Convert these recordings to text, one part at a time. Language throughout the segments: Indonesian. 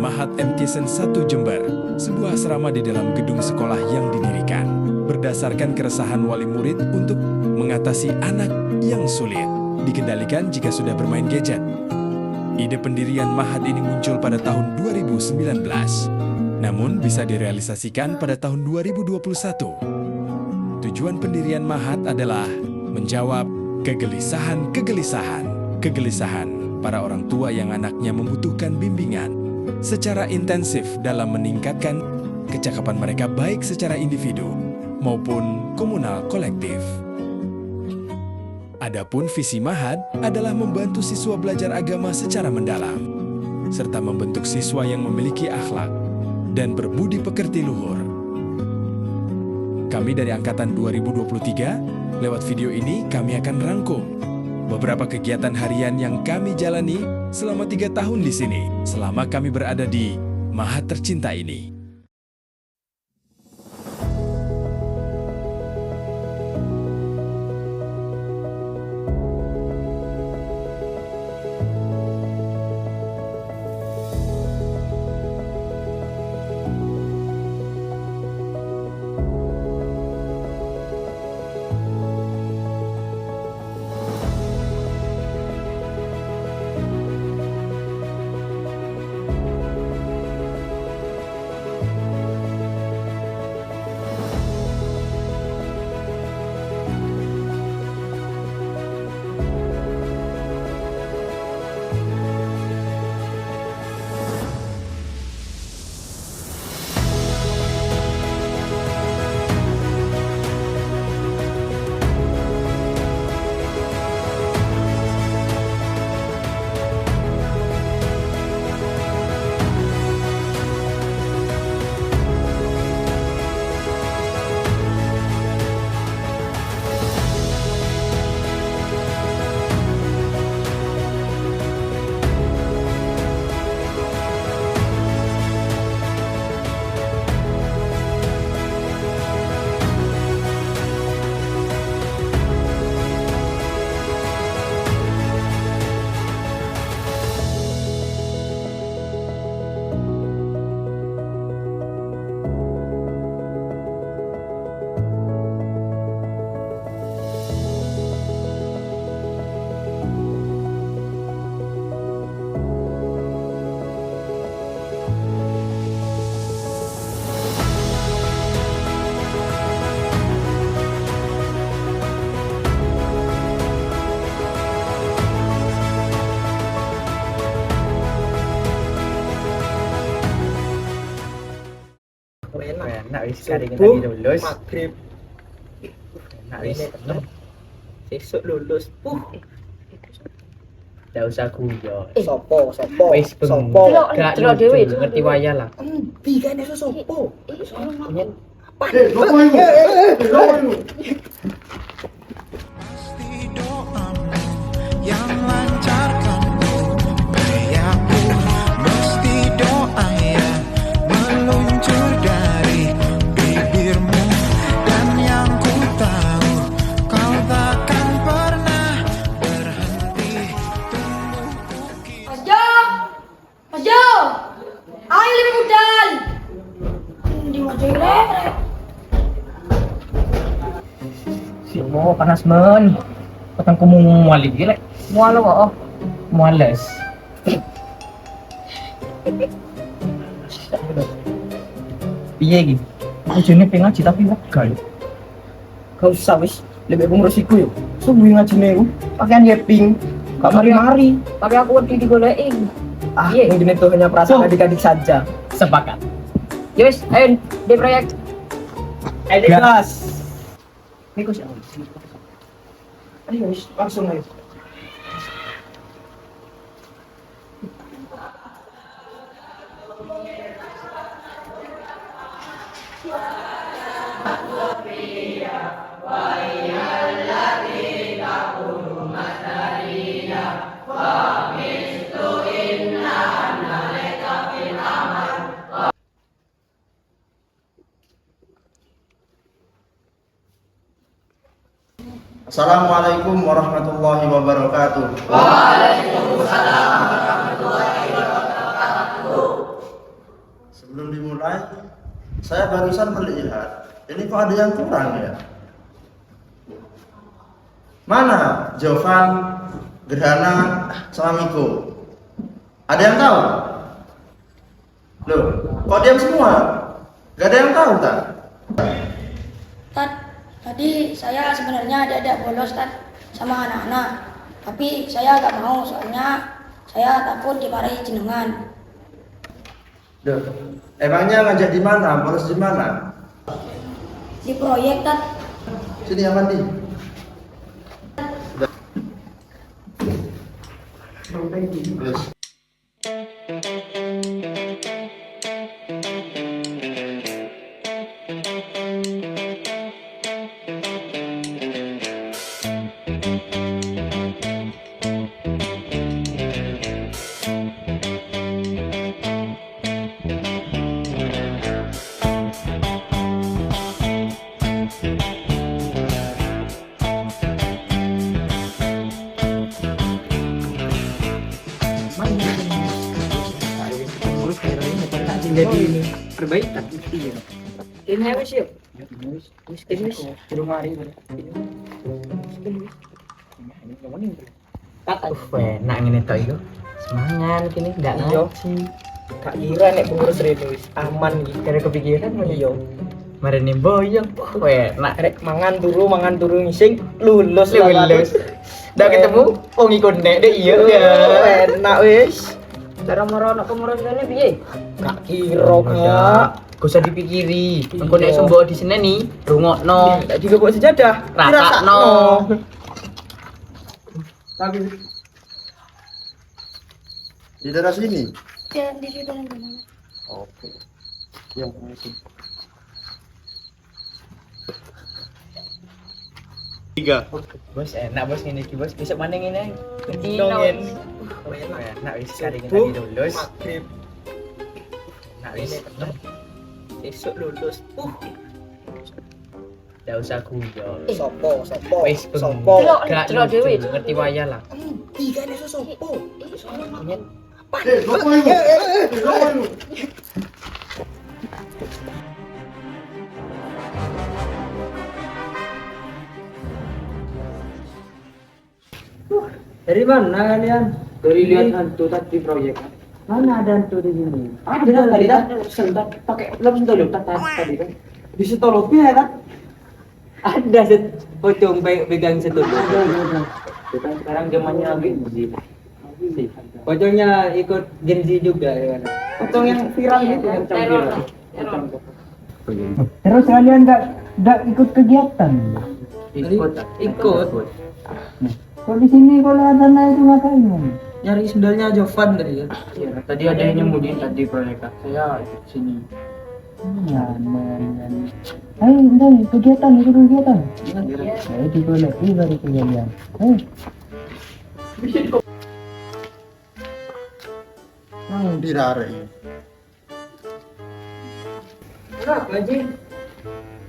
Mahat MTiesen 1 Jember, sebuah asrama di dalam gedung sekolah yang didirikan berdasarkan keresahan wali murid untuk mengatasi anak yang sulit dikendalikan jika sudah bermain gadget. Ide pendirian Mahat ini muncul pada tahun 2019, namun bisa direalisasikan pada tahun 2021. Tujuan pendirian Mahat adalah menjawab kegelisahan para orang tua yang anaknya membutuhkan bimbingan secara intensif dalam meningkatkan kecakapan mereka baik secara individu maupun komunal kolektif. Adapun visi Mahat adalah membantu siswa belajar agama secara mendalam, serta membentuk siswa yang memiliki akhlak dan berbudi pekerti luhur. Kami dari Angkatan 2023, lewat video ini kami akan rangkum beberapa kegiatan harian yang kami jalani selama 3 tahun di sini, selama kami berada di Mahat tercinta ini. Enak wis hari ini tadi lulus. Maghrib. Enak wis. Sesuk lulus. Ndak usah guyon. Sopo. Wis Sopo. gak delok dhewe, lucu, ngerti wayah lah. Endi kan iso sopo? Punya Pasti doamu yang lancarkan gayaku, mesti doa yang meluncur dari bibirmu, dan yang ku tahu kau takkan pernah berhenti tumbuh kukis. Mas Jo, ayo lebih modal. Di modal. si mo panas men. Patang ko mual gila. Mual ko. Muales. Piye iki? Aku jene pengen ngaji tapi wegal. Gak usah wis, lebih pengurusku yo. Subuh ngajine ku, pakaian yeping. Gak mari-mari. Tapi aku wedi digoleki. Iya. Mungkin itu hanya perasaan adik-adik saja. Sepakat. Yes, ayo di proyek. Gas. Ini kok siapa? Ayo wis, langsung ayo. Assalamualaikum warahmatullahi wabarakatuh. saya barusan melihat ini kok ada yang kurang ya. Mana Jovan, Gerhana, sama Miko? Ada yang tahu? Loh, kok diam semua? Gak ada yang tahu tak? Tat, tadi saya sebenarnya ada bolos Tat sama anak-anak. Tapi saya gak mau soalnya saya takut dimarahi jenengan. Loh, emangnya ngajak di mana? Bolos di mana? Di proyek Tat. Sini aman di. Terus. Jadi ini perbaikan iya. Ini apa sih? Ini di rumah hari. Enak ngene to iku. Semangat kini ndak ngaji. Kak kira nek pengurus rene wis aman iki kare kepikiran men yo. Marene boyong enak rek mangan turu ngising lulus. Ndak ketemu wong iku nek dek iya ya. Enak wis. Cara merono kemurus ini piye? Kak kira Kak. Gak usah dipikiri. Engko nek sembo di sini nih, rungokno. Ndak juga buat sejadah. Rasakno. Tapi di daerah sini. Ya, di situ benar. Oke. Yang masih. 3. Bos enak bos ngene iki bos. Besok mana ngene? Dongeng. Enak wis kari tadi lulus. Nak wis besok lulus. Ndak usah guyon. Sopo? Wis Sopo? Delok dhewe. ngerti wayah lah. Tiga nih sopo? Dari mana kalian? Dari lihat hantu tadi proyek. Mana ada hantu di sini? Ada tadi kan sentak pakai belum sentuh tadi kan. Di setolopi ya kan? Ada pocong pegang setolopi. Ada. Sekarang zamannya lagi sih. Pocongnya ikut Gen Z juga ya kan. Pocong yang viral gitu yang viral. Terus kalian nggak ikut kegiatan? Ikut. Kok di sini kalau ada naik itu ngapain? Nyari sendalnya Jovan tadi ya. Tadi ada yang nyembunyiin tadi proyek. Saya ikut sini. Ya. Ayo, udah kegiatan, ikut kegiatan. Saya dibolehi dari kalian. Ayo. Nang dirare. Kenapa Ji?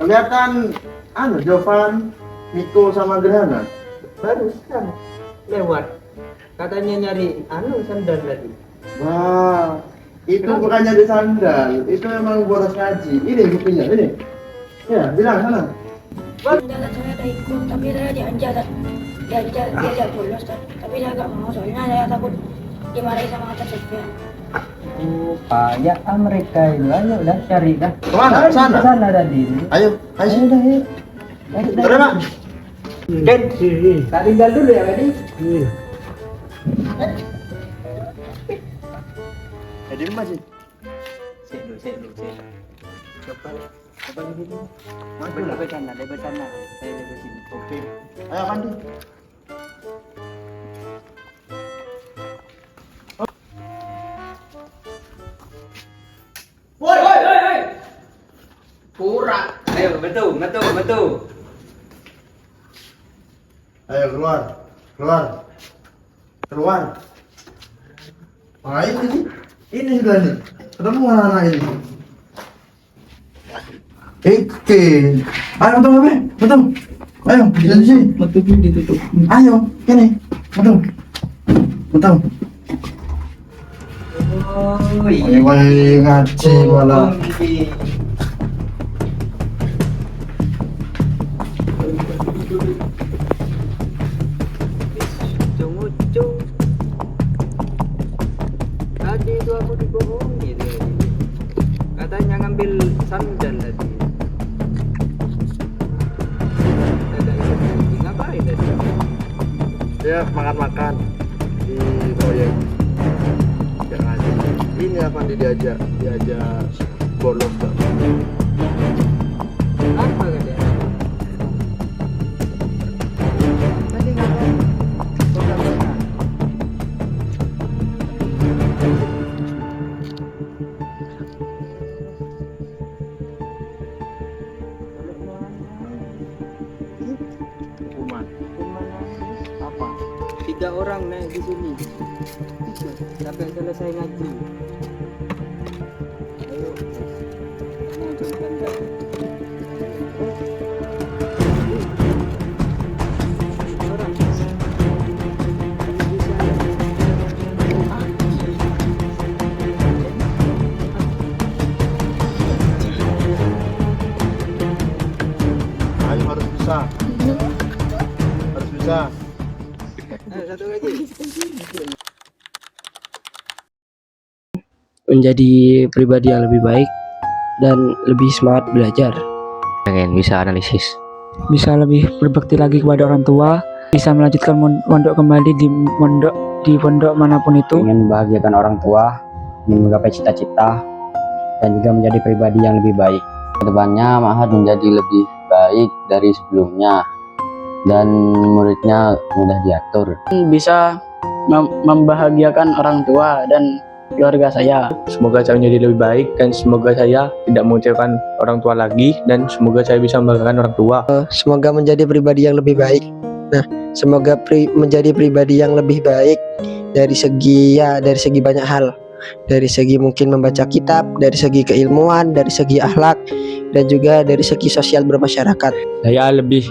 Kelihatan Jovan, Miko sama Gerhana. Barusan lewat. Katanya nyari sandal tadi. Wah, itu bukannya di sandal, itu emang boros ngaji. Ini buktinya, ini. Ya, bilang sana. Saya ada ikut, tapi saya diajak bolos Tat. Tapi saya gak mau soalnya saya takut dimarahi sama Tat Sofyan. Payah mereka itu. Ayo udah cari dah. Kemana? Sana. Sana tadi. Ayo. Udah ayo. Terima. Dan tak tinggal dulu ya tadi. Di rumah sih. Coba di sini. Lepas sana. Saya lepas sini. Oke. Ayo mandi. Woi. Pura. Ayo betul. Ayo keluar. Ngapain ini? Ini sudah nih. Ketemu anak-anak ini. Oke. Ayo betul. Ayo, di sini. Betul ditutup. Ayo, sini. Betul. Oh Ayo ngaji malah. Ujung-ujung tadi itu aku dibohongi dia. Katanya ngambil sandal tadi. Agak ikut janji, ngapain tadi? Dia makan-makan di proyek yang ada. Ini akan diajak bolos Pak. Apa kan dia? Tadi ngapain? Hukuman. Apa? 3 orang naik di sini. Sampai selesai ngaji. Ayo. Lanjutkan dah. Orang. Ayo harus bisa. Harus bisa. Satu lagi. Menjadi pribadi yang lebih baik dan lebih semangat belajar. Pengen bisa analisis. Bisa lebih berbakti lagi kepada orang tua, bisa melanjutkan mondok kembali di pondok manapun itu. Ingin membahagiakan orang tua, ingin menggapai cita-cita, dan juga menjadi pribadi yang lebih baik. Kedepannya Ma'had menjadi lebih baik dari sebelumnya dan muridnya mudah diatur. Bisa membahagiakan orang tua dan keluarga saya. Semoga saya menjadi lebih baik dan semoga saya tidak mengecewakan orang tua lagi dan semoga saya bisa membahagiakan orang tua. Semoga menjadi pribadi yang lebih baik. Nah, semoga menjadi pribadi yang lebih baik dari segi banyak hal. Dari segi mungkin membaca kitab, dari segi keilmuan, dari segi akhlak, dan juga dari segi sosial bermasyarakat. Saya lebih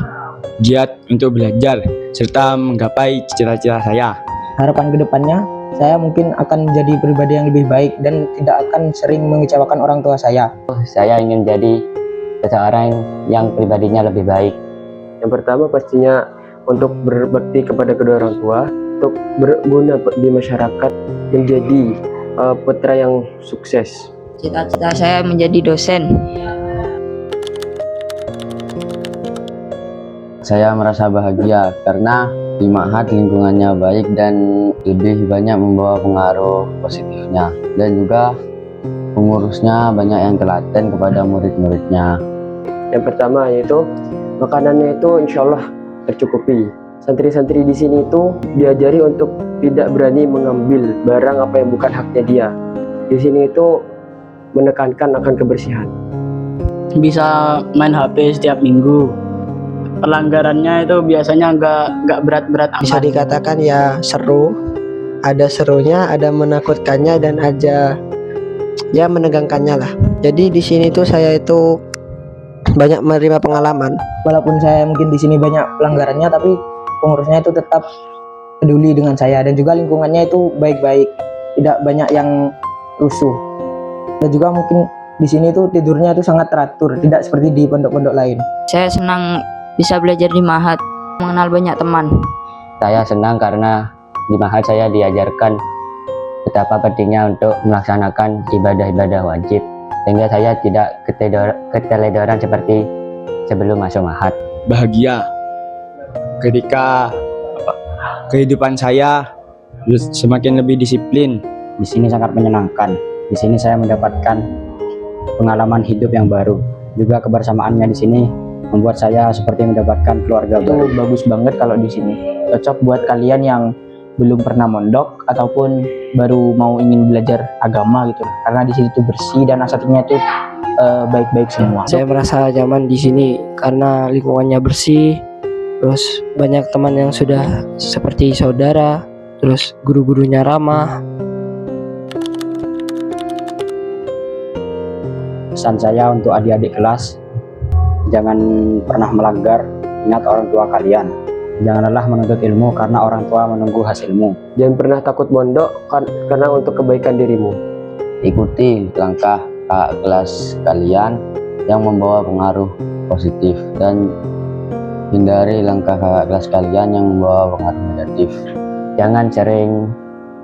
giat untuk belajar serta menggapai cita-cita saya. Harapan kedepannya, saya mungkin akan menjadi pribadi yang lebih baik dan tidak akan sering mengecewakan orang tua saya. Saya ingin jadi seseorang yang pribadinya lebih baik. Yang pertama pastinya untuk berbakti kepada kedua orang tua, untuk berguna di masyarakat, menjadi putra yang sukses. Cita-cita saya menjadi dosen. Saya merasa bahagia karena di Ma'had lingkungannya baik dan lebih banyak membawa pengaruh positifnya, dan juga pengurusnya banyak yang telaten kepada murid-muridnya. Yang pertama yaitu makanannya itu insya Allah tercukupi. Santri-santri di sini itu diajari untuk tidak berani mengambil barang apa yang bukan haknya dia. Di sini itu menekankan akan kebersihan. Bisa main HP setiap minggu. Pelanggarannya itu biasanya nggak berat-berat amat. Bisa dikatakan ya seru, ada serunya, ada menakutkannya, dan ada ya menegangkannya lah. Jadi di sini tuh saya itu banyak menerima pengalaman. Walaupun saya mungkin di sini banyak pelanggarannya, tapi pengurusnya itu tetap peduli dengan saya, dan juga lingkungannya itu baik-baik, tidak banyak yang rusuh. Dan juga mungkin di sini tuh tidurnya itu sangat teratur, tidak seperti di pondok-pondok lain. Saya senang bisa belajar di Ma'had, mengenal banyak teman. Saya senang karena di Ma'had saya diajarkan betapa pentingnya untuk melaksanakan ibadah-ibadah wajib, sehingga saya tidak keteledoran seperti sebelum masuk Ma'had. Bahagia ketika kehidupan saya semakin lebih disiplin. Di sini sangat menyenangkan. Di sini saya mendapatkan pengalaman hidup yang baru. Juga kebersamaannya di sini membuat saya seperti mendapatkan keluarga baru. Bagus banget kalau di sini. Cocok buat kalian yang belum pernah mondok ataupun baru mau ingin belajar agama gitu. Karena di sini tuh bersih dan asatinya tuh baik-baik semua. Saya merasa nyaman di sini karena lingkungannya bersih, terus banyak teman yang sudah seperti saudara, terus guru-gurunya ramah. Pesan saya untuk adik-adik kelas, jangan pernah melanggar, ingat orang tua kalian. Jangan lelah menuntut ilmu karena orang tua menunggu hasilmu. Jangan pernah takut mondok karena untuk kebaikan dirimu. Ikuti langkah kakak kelas kalian yang membawa pengaruh positif dan Hindari langkah kakak kelas kalian yang membawa pengaruh negatif. Jangan sering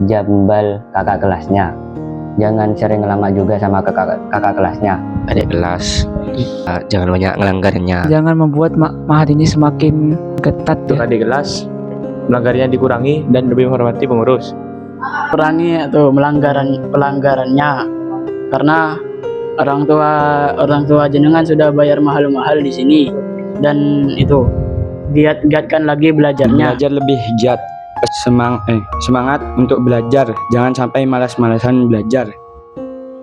jambal kakak kelasnya. Jangan sering ngelama juga sama kakak kelasnya. Adik kelas, jangan banyak ngelanggarnya. Jangan membuat mahat ini semakin ketat. Untuk adik kelas, melanggarnya dikurangi dan lebih menghormati pengurus. Kurangi atau pelanggarannya, karena orang tua jenengan sudah bayar mahal-mahal di sini, dan itu giatkan lagi belajarnya. Belajar lebih giat, semangat untuk belajar, jangan sampai malas-malasan belajar.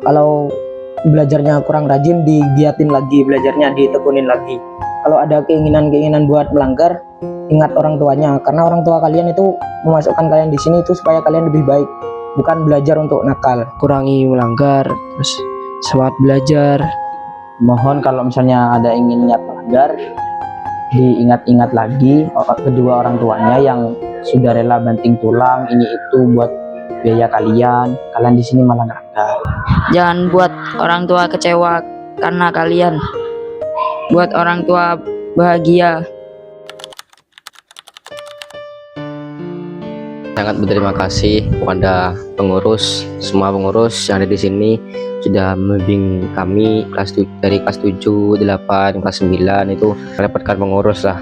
Kalau belajarnya kurang rajin, digiatin lagi belajarnya, ditekunin lagi. Kalau ada keinginan buat melanggar, ingat orang tuanya, karena orang tua kalian itu memasukkan kalian di sini itu supaya kalian lebih baik, bukan belajar untuk nakal. Kurangi melanggar, terus semangat belajar. Mohon kalau misalnya ada ingin niat melanggar, diingat-ingat lagi kedua orang tuanya yang sudah rela banting tulang ini itu buat biaya kalian di sini malah melanggar. Jangan buat orang tua kecewa karena kalian. Buat orang tua bahagia. Sangat berterima kasih kepada pengurus, semua pengurus yang ada di sini sudah membimbing kami dari kelas 7, 8, kelas 9 itu merepotkan pengurus lah.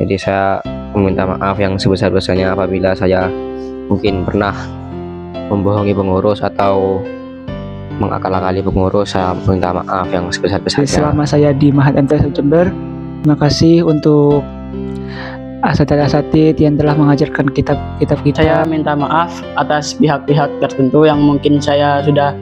Jadi saya meminta maaf yang sebesar-besarnya apabila saya mungkin pernah membohongi pengurus atau mengakal-akali pengurus. Saya minta maaf yang sebesar-besarnya. Selama saya di Mahat MTS Jember, terima kasih untuk asatidz yang telah mengajarkan kitab-kitab kita. Saya minta maaf atas pihak-pihak tertentu yang mungkin saya sudah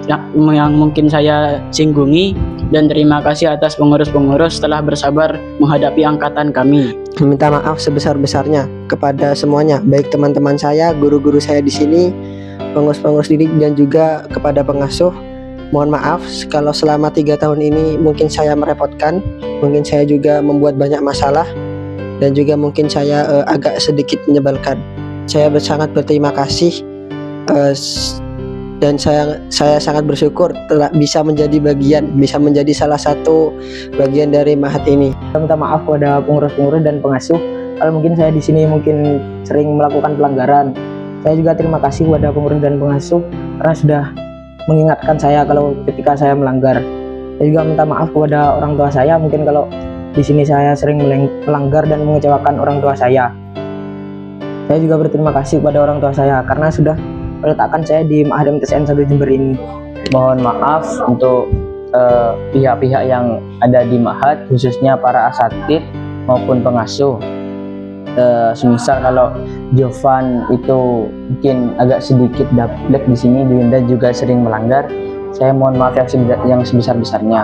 yang mungkin saya singgungi, dan terima kasih atas pengurus-pengurus telah bersabar menghadapi angkatan kami. Meminta maaf sebesar-besarnya kepada semuanya, baik teman-teman saya, guru-guru saya di sini, pengurus-pengurus didik, dan juga kepada pengasuh. Mohon maaf kalau selama 3 tahun ini mungkin saya merepotkan, mungkin saya juga membuat banyak masalah, dan juga mungkin saya agak sedikit menyebalkan. Saya sangat berterima kasih, dan saya sangat bersyukur telah bisa menjadi salah satu bagian dari Mahat ini. Saya minta maaf kepada pengurus-pengurus dan pengasuh kalau mungkin saya di sini mungkin sering melakukan pelanggaran. Saya juga terima kasih kepada pengurus dan pengasuh karena sudah mengingatkan saya kalau ketika saya melanggar. Saya juga minta maaf kepada orang tua saya, mungkin kalau di sini saya sering melanggar dan mengecewakan orang tua saya. Saya juga berterima kasih kepada orang tua saya karena sudah meletakkan saya di Mahat MTSN 1 Jember ini. Mohon maaf untuk pihak-pihak yang ada di Mahat, khususnya para asatidz maupun pengasuh. Semisal kalau Jovan itu mungkin agak sedikit daplek di sini, Dwinda juga sering melanggar. Saya mohon maaf yang sebesar-besarnya.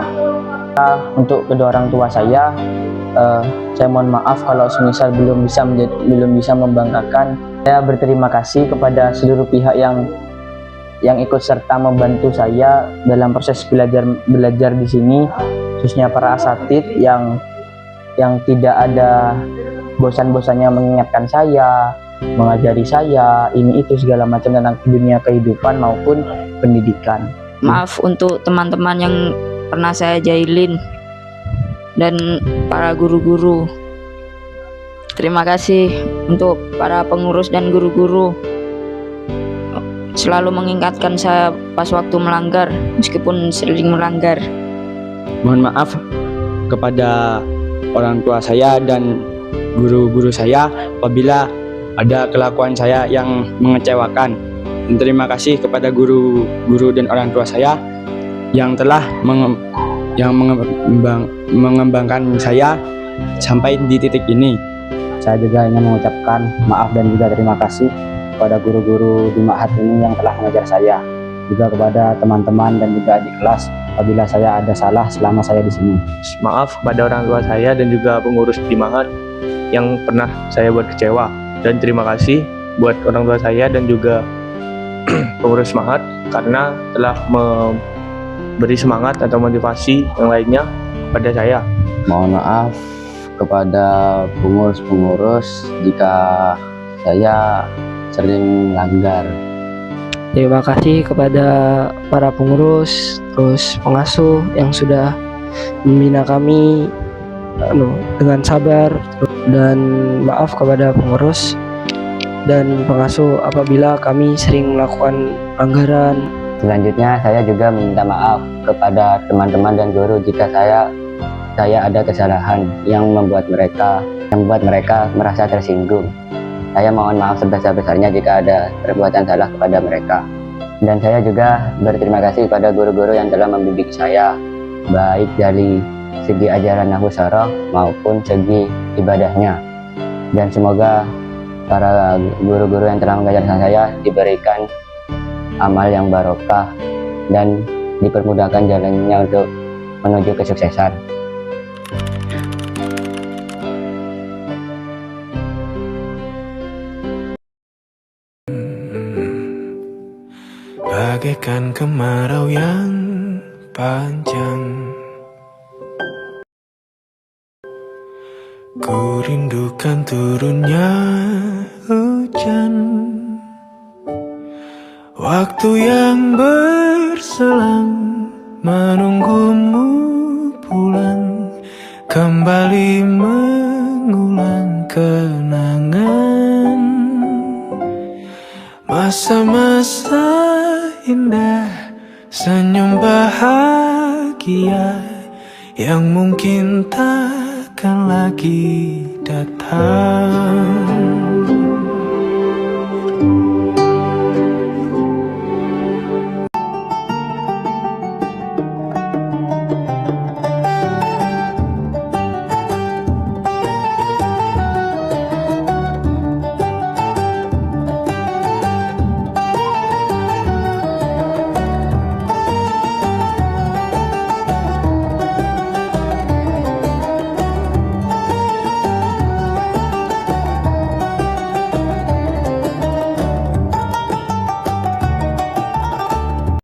Untuk kedua orang tua saya mohon maaf kalau semisal belum bisa membanggakan. Saya berterima kasih kepada seluruh pihak yang ikut serta membantu saya dalam proses belajar di sini, khususnya para asatidz yang tidak ada bosan-bosannya mengingatkan saya, mengajari saya ini itu segala macam tentang dunia kehidupan maupun pendidikan. Maaf untuk teman-teman yang pernah saya jahilin dan para guru-guru. Terima kasih untuk para pengurus dan guru-guru selalu mengingatkan saya pas waktu melanggar meskipun sering melanggar. Mohon maaf kepada orang tua saya dan guru-guru saya apabila ada kelakuan saya yang mengecewakan. Dan terima kasih kepada guru-guru dan orang tua saya yang telah mengembangkan saya sampai di titik ini. Saya juga ingin mengucapkan maaf dan juga terima kasih kepada guru-guru di Mahat ini yang telah mengajar saya, juga kepada teman-teman dan juga adik kelas apabila saya ada salah selama saya di sini. Maaf kepada orang tua saya dan juga pengurus di Mahat yang pernah saya buat kecewa, dan terima kasih buat orang tua saya dan juga pengurus Mahat karena telah memberi semangat atau motivasi yang lainnya pada saya. Mohon maaf kepada pengurus-pengurus jika saya sering melanggar. Terima kasih kepada para pengurus, terus pengasuh yang sudah membina kami dengan sabar, dan maaf kepada pengurus dan pengasuh apabila kami sering melakukan pelanggaran. Selanjutnya saya juga meminta maaf kepada teman-teman dan guru jika saya ada kesalahan yang membuat mereka merasa tersinggung. Saya mohon maaf sebesar-besarnya jika ada perbuatan salah kepada mereka. Dan saya juga berterima kasih kepada guru-guru yang telah membimbing saya, baik dari segi ajaran nahwu soroh maupun segi ibadahnya. Dan semoga para guru-guru yang telah mengajarkan saya diberikan amal yang barokah dan dipermudahkan jalannya untuk menuju kesuksesan. Bagaikan kemarau yang panjang, ku rindukan turunnya hujan, waktu yang berselang menunggumu pulang, kembali mengulang kenangan masa-masa indah, senyum bahagia yang mungkin takkan lagi datang.